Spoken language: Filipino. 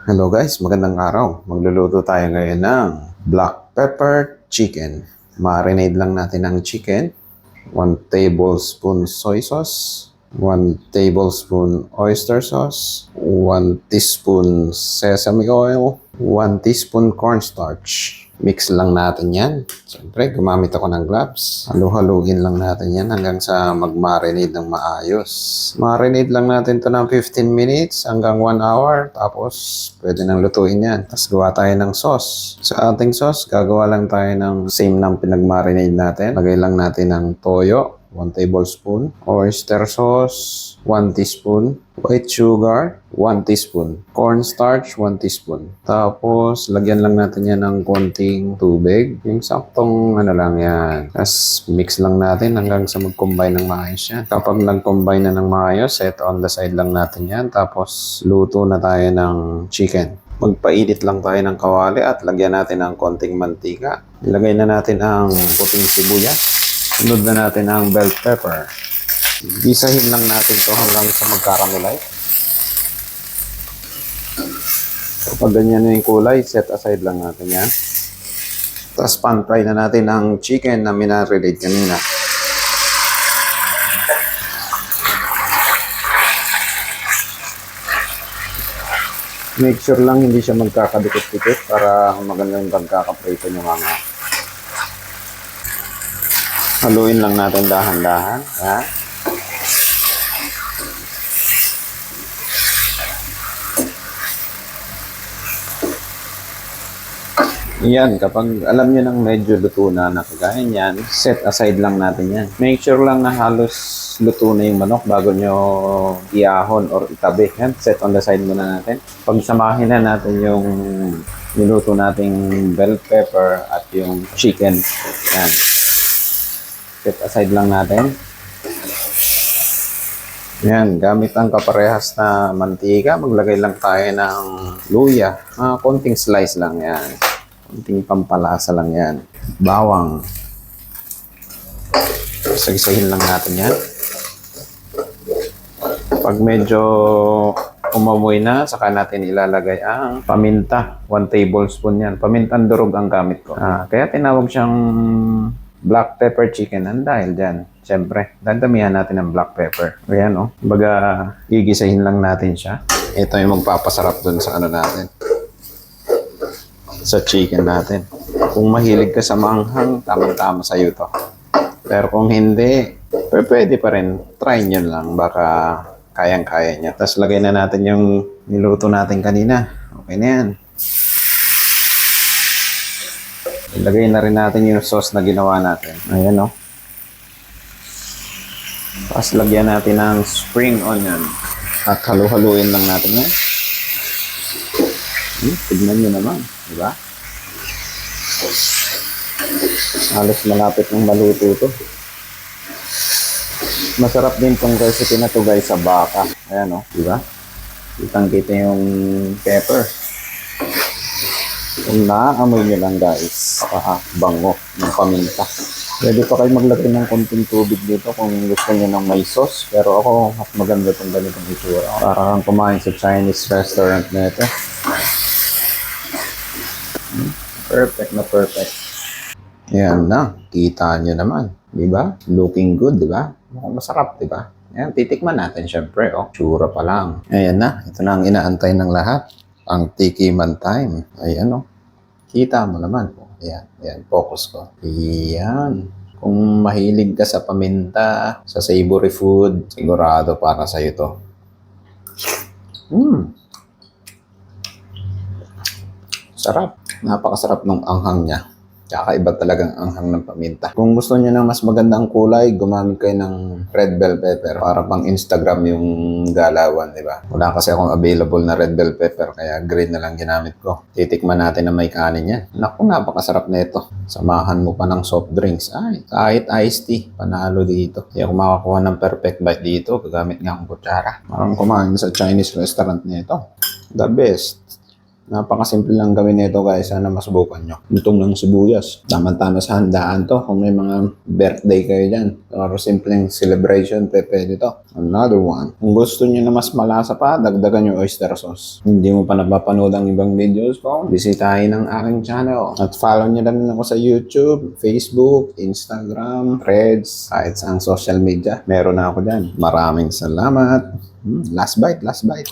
Hello guys, magandang araw. Magluluto tayo ngayon ng black pepper chicken. Marinate lang natin ang chicken. 1 tablespoon soy sauce, 1 tablespoon oyster sauce, 1 teaspoon sesame oil, 1 teaspoon cornstarch. Mix lang natin yan. Siyempre, gumamit ako ng gloves. Halu-haluin lang natin yan hanggang sa mag-marinate ng maayos. Marinate lang natin to ng 15 minutes hanggang 1 hour. Tapos, pwede nang lutuin yan. Tapos, gawa tayo ng sauce. Sa ating sauce, gagawa lang tayo ng same ng pinag-marinate natin. Lagay lang natin ng toyo, 1 tablespoon. Oyster sauce, 1 teaspoon. White sugar, 1 teaspoon. Cornstarch, 1 teaspoon. Tapos, lagyan lang natin yan ng konting tubig. Yung saktong lang yan. Tapos, mix lang natin hanggang sa mag-combine ng maayos yan. Kapag nag-combine na ng maayos, set on the side lang natin yan. Tapos, luto na tayo ng chicken. Magpainit lang tayo ng kawali at lagyan natin ng konting mantika. Ilagay na natin ang puting sibuyas. Sunod na natin ang bell pepper. Gisahin lang natin to hanggang sa mag-caramelize. Kapag ganyan na yung kulay, set aside lang natin yan. Tapos pan-fry na natin ang chicken na minarinate kanina. Make sure lang hindi siya magkakadikit-dikit para maganda yung pagkakaprito nyo mga. Haluin lang natin dahan-dahan. Yan. Yan, kapag alam nyo nang medyo luto na kagaya yan, set aside lang natin yan. Make sure lang na halos luto na yung manok bago nyo iahon or itabi. Yan, set on the side muna natin. Pagsamahin na natin yung niluto nating bell pepper at yung chicken. Yan. Set aside lang natin. Yan, gamit ang kaparehas na mantika, maglagay lang tayo ng luya. Konting slice lang yan. Konting pampalasa lang yan. Bawang. Sagisahin lang natin yan. Pag medyo umamoy na, saka natin ilalagay ang paminta. 1 tablespoon yan. Pamintang durog ang gamit ko. Kaya tinawag siyang black pepper chicken. Dahil dyan, siyempre, dadamihan natin ng black pepper. Ayan, oh. Baga, gigisahin lang natin siya. Ito yung magpapasarap dun sa natin. Sa chicken natin. Kung mahilig ka sa manghang, tamang-tama sa'yo to. Pero kung hindi, pwede pa rin. Try nyo lang. Baka kayang-kaya nyo. Tapos lagay na natin yung niluto natin kanina. Okay na yan. Ilagay na rin natin yung sauce na ginawa natin. Ayan, oh. Tapos lagyan natin ng spring onion. At halu-haluin lang natin yan. Tignan nyo naman. Diba? Halos malapit ng maluto to. Masarap din tong recipe na to guys sa baka. Ayan o. Diba? Kitang-kita yung pepper. Kung naaamoy nyo lang guys, bango ng paminta. Pwede pa kayo maglagay ng konting tubig dito kung gusto nyo ng may sauce. Pero ako, mas maganda itong ganitong itsura. Para kang kumain sa Chinese restaurant na ito. Perfect na perfect. Yan na. Kita nyo naman. Diba? Looking good, diba? Mukhang masarap, diba? Yan, titikman natin syempre. Oh, tsura pa lang. Ayan na. Ito na ang inaantay ng lahat. Ang tikiman time. Ayan, oh. Kita mo naman. Ayan. Ayan. Focus ko. Ayan. Kung mahilig ka sa paminta, sa savory food, sigurado para sa'yo to. Sarap. Napakasarap ng anghang niya. Kakaiba talagang anghang ng paminta. Kung gusto niyo ng mas magandang kulay, gumamit kayo ng red bell pepper. Para pang Instagram yung galawan, di ba? Wala kasi akong available na red bell pepper, kaya green na lang ginamit ko. Titikman natin na may kanin yan. Naku, napakasarap na ito. Samahan mo pa ng soft drinks. Ay, kahit iced tea, panalo dito. Kaya kung makakuha ng perfect bite dito, gagamit nga akong kutsara. Parang kumain sa Chinese restaurant nito. The best. Napakasimple lang gawin nito guys. Sana masubukan nyo. Itong ng sibuyas. Tama-tama sa handaan to. Kung may mga birthday kayo dyan. Or simpleng celebration, pwede to. Another one. Kung gusto nyo na mas malasa pa, dagdagan yung oyster sauce. Hindi mo pa napapanood ang ibang videos ko, bisitahin ang aking channel. At follow nyo lang ako sa YouTube, Facebook, Instagram, Threads, kahit sa social media. Meron na ako dyan. Maraming salamat. Last bite, last bite.